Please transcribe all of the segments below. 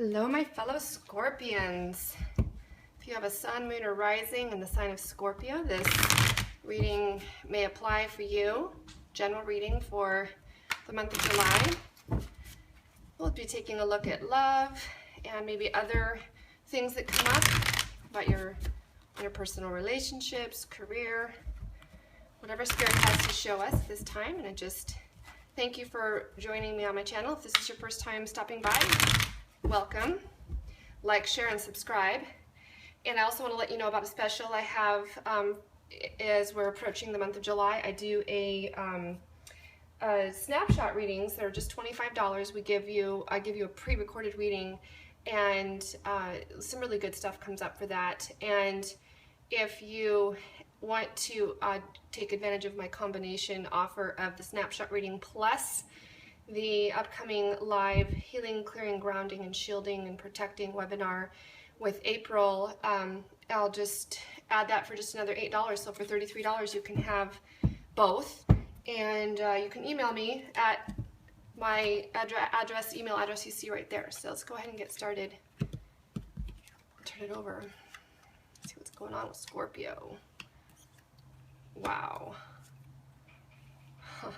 Hello, my fellow Scorpions. If you have a sun, moon, or rising in the sign of Scorpio, this reading may apply for you. General reading for the month of July. We'll be taking a look at love and maybe other things that come up about your interpersonal relationships, career, whatever Spirit has to show us this time. And I just thank you for joining me on my channel. If this is your first time stopping by, welcome. Like, share, and subscribe. And I also want to let you know about a special I have as we're approaching the month of July. I do a snapshot readings that are just $25. I give you a pre-recorded reading, and some really good stuff comes up for that. And if you want to take advantage of my combination offer of the snapshot reading plus the upcoming live healing, clearing, grounding, and shielding and protecting webinar with April, I'll just add that for just another $8. So for $33 you can have both, and you can email me at my email address you see right there. So let's go ahead and get started. Turn it over. See what's going on with Scorpio. Wow. Huh.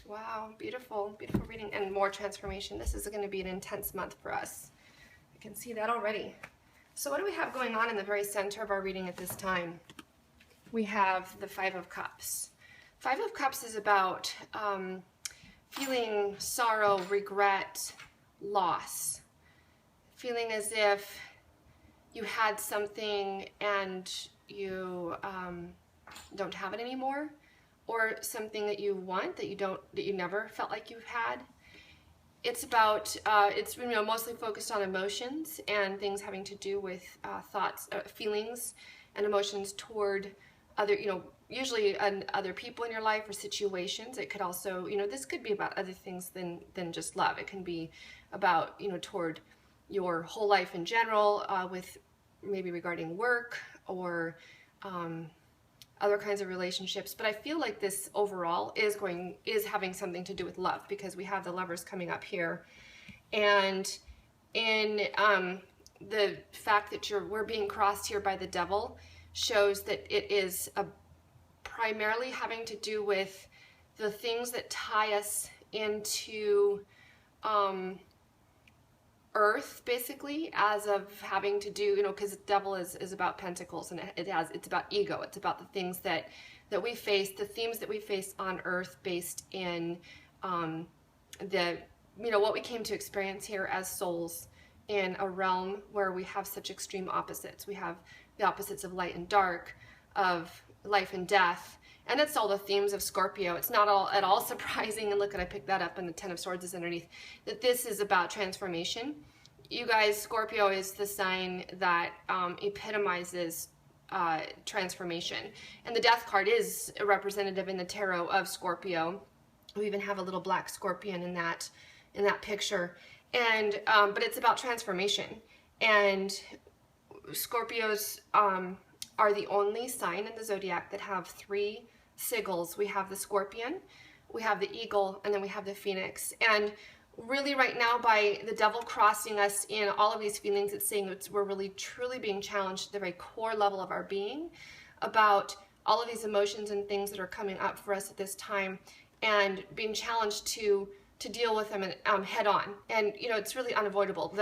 Wow, beautiful, beautiful reading and more transformation. This is going to be an intense month for us. I can see that already. So what do we have going on in the very center of our reading at this time? We have the Five of Cups. Five of Cups is about feeling sorrow, regret, loss. Feeling as if you had something and you don't have it anymore, or something that you want that you never felt like you had. It's about it's mostly focused on emotions and things having to do with thoughts, feelings, and emotions toward other, usually other people in your life or situations. It could also, this could be about other things than just love. It can be about, toward your whole life in general, with maybe regarding work or other kinds of relationships. But I feel like this overall is having something to do with love, because we have the Lovers coming up here, and in the fact that we're being crossed here by the Devil shows that it is primarily having to do with the things that tie us into earth, basically, as of having to do, because the Devil is about pentacles, and it's about ego. It's about the things that we face, the themes that we face on earth, based in what we came to experience here as souls in a realm where we have such extreme opposites. We have the opposites of light and dark, of life and death, and it's all the themes of Scorpio. It's not at all surprising, and look, I picked that up, and the Ten of Swords is underneath, that this is about transformation. You guys, Scorpio is the sign that epitomizes transformation. And the Death card is a representative in the tarot of Scorpio. We even have a little black scorpion in that picture. And but it's about transformation. And Scorpios are the only sign in the zodiac that have three sigils. We have the scorpion, we have the eagle, and then we have the phoenix. And really right now, by the Devil crossing us in all of these feelings, it's saying we're really truly being challenged at the very core level of our being about all of these emotions and things that are coming up for us at this time, and being challenged to deal with them head on. And it's really unavoidable.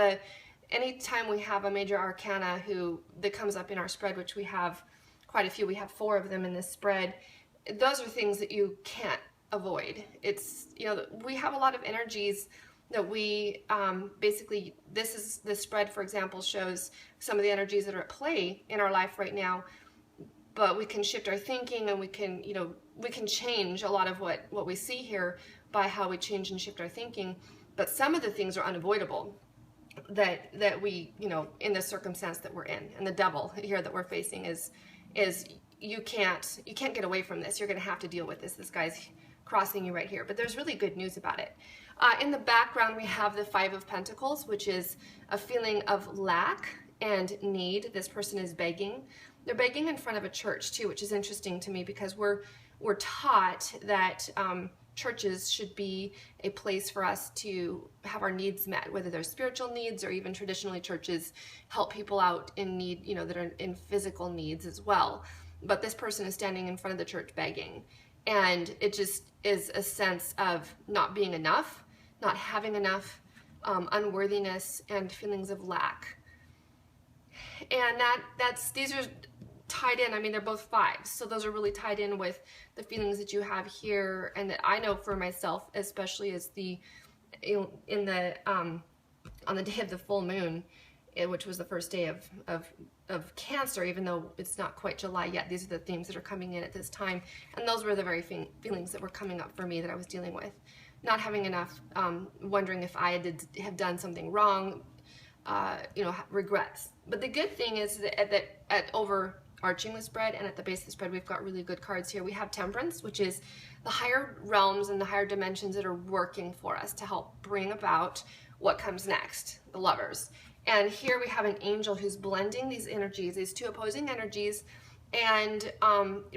Anytime we have a major arcana that comes up in our spread, which we have quite a few, we have 4 of them in this spread, those are things that you can't avoid. It's, we have a lot of energies that we basically, this spread, for example, shows some of the energies that are at play in our life right now, but we can shift our thinking, and we can change a lot of what we see here by how we change and shift our thinking. But some of the things are unavoidable that we, in the circumstance that we're in. And the Devil here that we're facing is you can't get away from this. You're going to have to deal with this. This guy's crossing you right here. But there's really good news about it. In the background, we have the Five of Pentacles, which is a feeling of lack and need. This person is begging. They're begging in front of a church too, which is interesting to me, because we're we're taught that churches should be a place for us to have our needs met, whether they're spiritual needs or even traditionally churches help people out in need, you know, that are in physical needs as well. But this person is standing in front of the church begging. And it just is a sense of not being enough, not having enough, unworthiness, and feelings of lack. And these are tied in. I mean, they're both fives, so those are really tied in with the feelings that you have here, and that I know for myself, especially as on the day of the full moon, which was the first day of Cancer, even though it's not quite July yet. These are the themes that are coming in at this time, and those were the very feelings that were coming up for me that I was dealing with. Not having enough, wondering if I have done something wrong, you know, regrets. But the good thing is that at overarching the spread and at the base of the spread, we've got really good cards here. We have Temperance, which is the higher realms and the higher dimensions that are working for us to help bring about what comes next, the Lovers. And here we have an angel who's blending these energies, these two opposing energies, and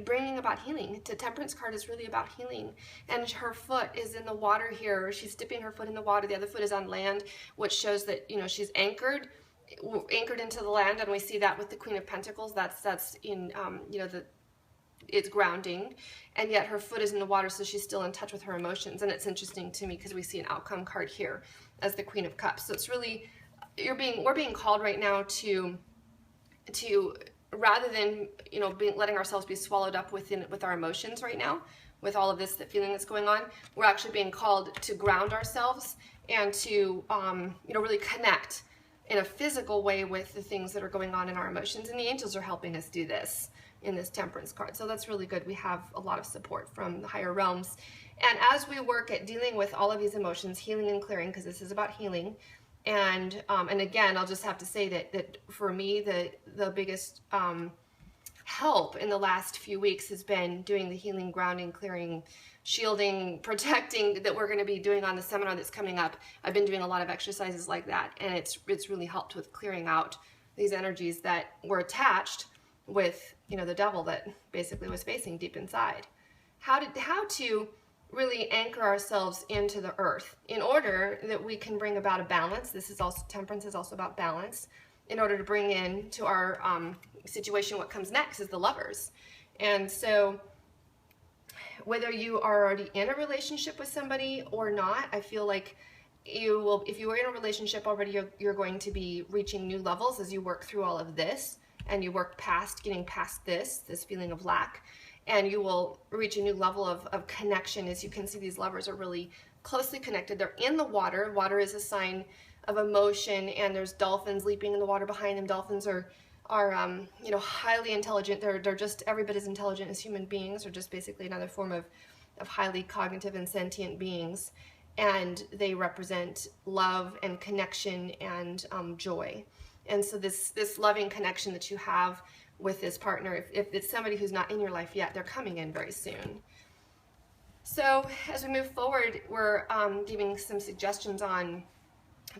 bringing about healing. The Temperance card is really about healing. And her foot is in the water here. She's dipping her foot in the water. The other foot is on land, which shows that, you know, she's anchored into the land. And we see that with the Queen of Pentacles. That's in, you know, it's grounding. And yet her foot is in the water, so she's still in touch with her emotions. And it's interesting to me because we see an outcome card here as the Queen of Cups. So it's really, we're being called right now to rather than, you know, letting ourselves be swallowed up with our emotions right now, with all of this feeling that's going on, we're actually being called to ground ourselves and to, you know, really connect in a physical way with the things that are going on in our emotions. And the angels are helping us do this in this Temperance card. So that's really good. We have a lot of support from the higher realms. And as we work at dealing with all of these emotions, healing and clearing, because this is about healing. And again, I'll just have to say that for me, the biggest help in the last few weeks has been doing the healing, grounding, clearing, shielding, protecting that we're going to be doing on the seminar that's coming up. I've been doing a lot of exercises like that, and it's really helped with clearing out these energies that were attached with, you know, the devil that basically was facing deep inside. How to really anchor ourselves into the earth in order that we can bring about a balance. This is also, Temperance is also about balance, in order to bring in to our situation what comes next is the Lovers. And so whether you are already in a relationship with somebody or not, I feel like you will, if you are in a relationship already, you're going to be reaching new levels as you work through all of this, and you work past, getting past this feeling of lack. And you will reach a new level of connection. As you can see, these Lovers are really closely connected. They're in the water. Water is a sign of emotion, and there's dolphins leaping in the water behind them. Dolphins are you know, highly intelligent. They're just every bit as intelligent as human beings, or just basically another form of highly cognitive and sentient beings. And they represent love and connection and joy. And so this loving connection that you have with this partner, if it's somebody who's not in your life yet, they're coming in very soon. So as we move forward, we're giving some suggestions on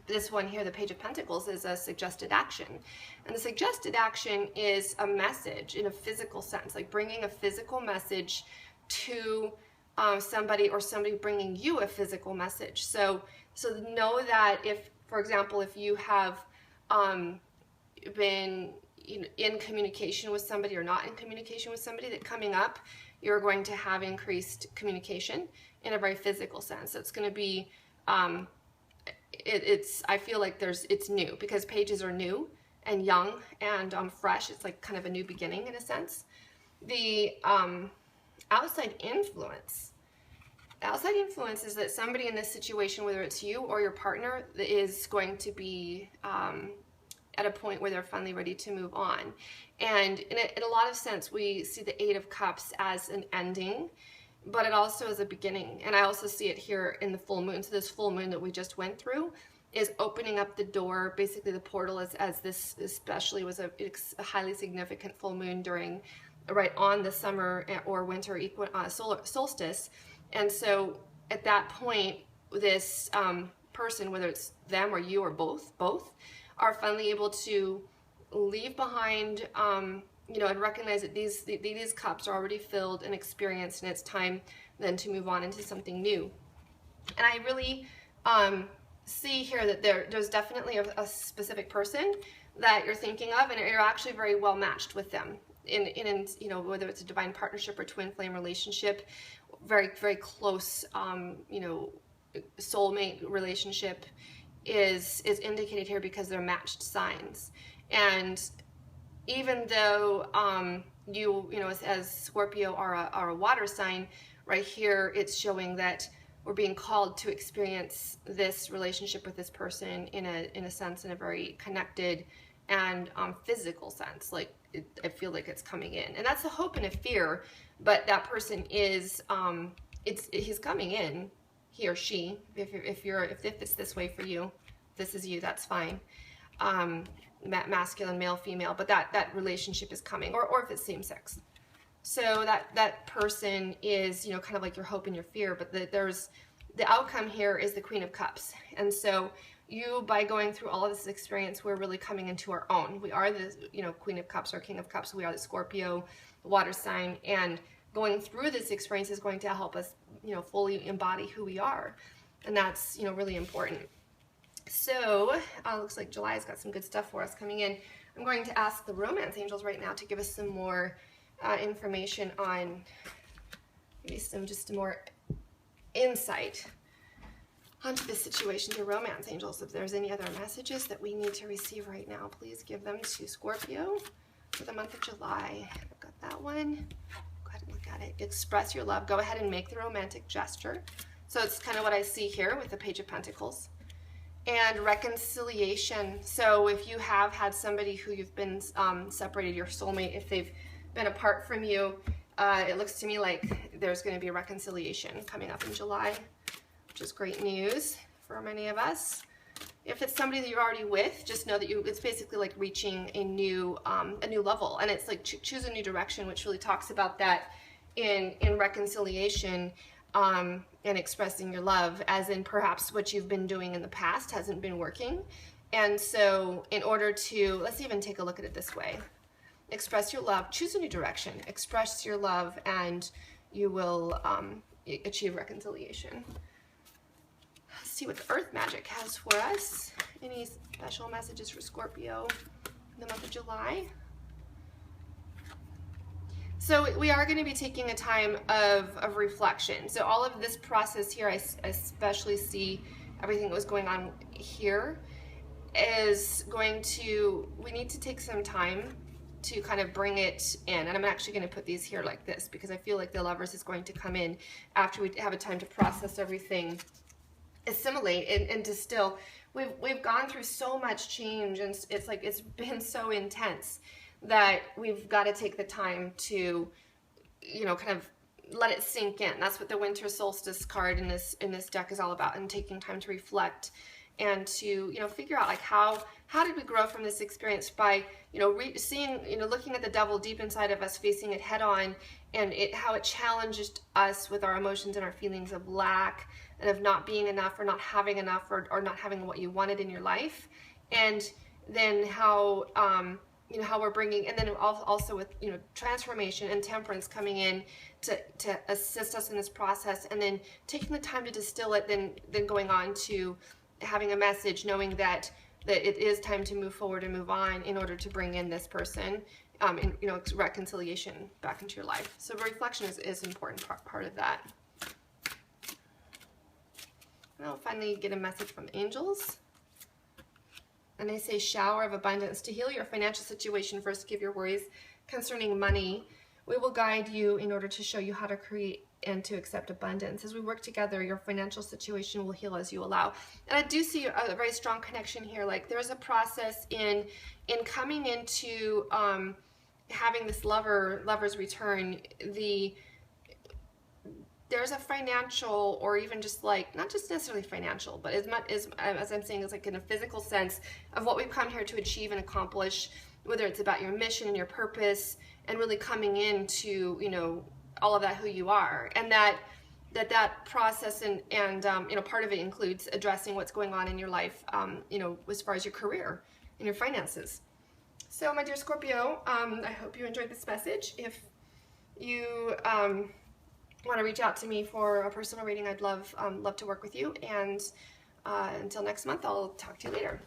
this one here. The Page of Pentacles is a suggested action, and the suggested action is a message in a physical sense, like bringing a physical message to somebody, or somebody bringing you a physical message. So know that if, for example, if you have been in communication with somebody or not in communication with somebody, that coming up you're going to have increased communication in a very physical sense. So it's going to be I feel like it's new, because pages are new and young and fresh. It's like kind of a new beginning in a sense. The outside influence is that somebody in this situation, whether it's you or your partner, is going to be at a point where they're finally ready to move on. And in a lot of sense, we see the Eight of Cups as an ending, but it also is a beginning. And I also see it here in the full moon. So this full moon that we just went through is opening up the door, basically the portal, as this especially was a highly significant full moon during, right on the summer or winter solar solstice. And so at that point, this person, whether it's them or you or both, are finally able to leave behind you know, and recognize that these cups are already filled and experienced, and it's time then to move on into something new. And I really see here that there's definitely a specific person that you're thinking of, and you're actually very well matched with them in you know, whether it's a divine partnership or twin flame relationship, very, very close, you know, soulmate relationship is indicated here because they're matched signs. And even though you know, as Scorpio are a water sign, right here it's showing that we're being called to experience this relationship with this person in a sense, in a very connected and physical sense. Like I feel like it's coming in, and that's a hope and a fear. But that person is he's coming in, he or she. If it's this way for you, this is you. That's fine. Masculine, male, female, but that relationship is coming, or if it's same sex. So that person is, you know, kind of like your hope and your fear, but there's the outcome here is the Queen of Cups. And so you, by going through all of this experience, we're really coming into our own. We are the, you know, Queen of Cups or King of Cups. We are the Scorpio, the water sign, and going through this experience is going to help us, you know, fully embody who we are. And that's, you know, really important. So looks like July's got some good stuff for us coming in. I'm going to ask the romance angels right now to give us some more information on, maybe just more insight onto the situation. The romance angels, if there's any other messages that we need to receive right now, please give them to Scorpio for the month of July. I've got that one. Go ahead and look at it. Express your love. Go ahead and make the romantic gesture. So it's kind of what I see here with the Page of Pentacles. And reconciliation. So if you have had somebody who you've been separated, your soulmate, if they've been apart from you, it looks to me like there's going to be a reconciliation coming up in July, which is great news for many of us. If it's somebody that you're already with, just know that it's basically like reaching a new level, and it's like choose a new direction, which really talks about that in reconciliation. And expressing your love, as in perhaps what you've been doing in the past hasn't been working. And so in order to, let's even take a look at it this way. Express your love, choose a new direction, express your love, and you will achieve reconciliation. Let's see what the Earth Magic has for us. Any special messages for Scorpio in the month of July? So we are going to be taking a time of reflection. So all of this process here, I especially see everything that was going on here, is going to, we need to take some time to kind of bring it in. And I'm actually going to put these here like this, because I feel like the Lovers is going to come in after we have a time to process everything, assimilate and distill. We've gone through so much change, and it's like it's been so intense that we've got to take the time to, you know, kind of let it sink in. That's what the winter solstice card in this deck is all about, and taking time to reflect and to, you know, figure out like how did we grow from this experience by, you know, seeing, you know, looking at the devil deep inside of us, facing it head on, and how it challenged us with our emotions and our feelings of lack and of not being enough, or not having enough, or not having what you wanted in your life. And then how you know, how we're bringing, and then also with, you know, transformation and temperance coming in to assist us in this process, and then taking the time to distill it, then going on to having a message, knowing that it is time to move forward and move on in order to bring in this person, and, you know, reconciliation back into your life. So reflection is an important part of that. And I'll finally get a message from angels. And they say, shower of abundance. To heal your financial situation, first give your worries concerning money. We will guide you in order to show you how to create and to accept abundance. As we work together, your financial situation will heal as you allow. And I do see a very strong connection here. Like there's a process in coming into having this lover's return. There's a financial, or even just like, not just necessarily financial, but as much as I'm saying, it's like in a physical sense of what we've come here to achieve and accomplish, whether it's about your mission and your purpose, and really coming into, you know, all of that, who you are. And that process and you know, part of it includes addressing what's going on in your life, you know, as far as your career and your finances. So my dear Scorpio, I hope you enjoyed this message. If you want to reach out to me for a personal reading, I'd love to work with you. And until next month, I'll talk to you later.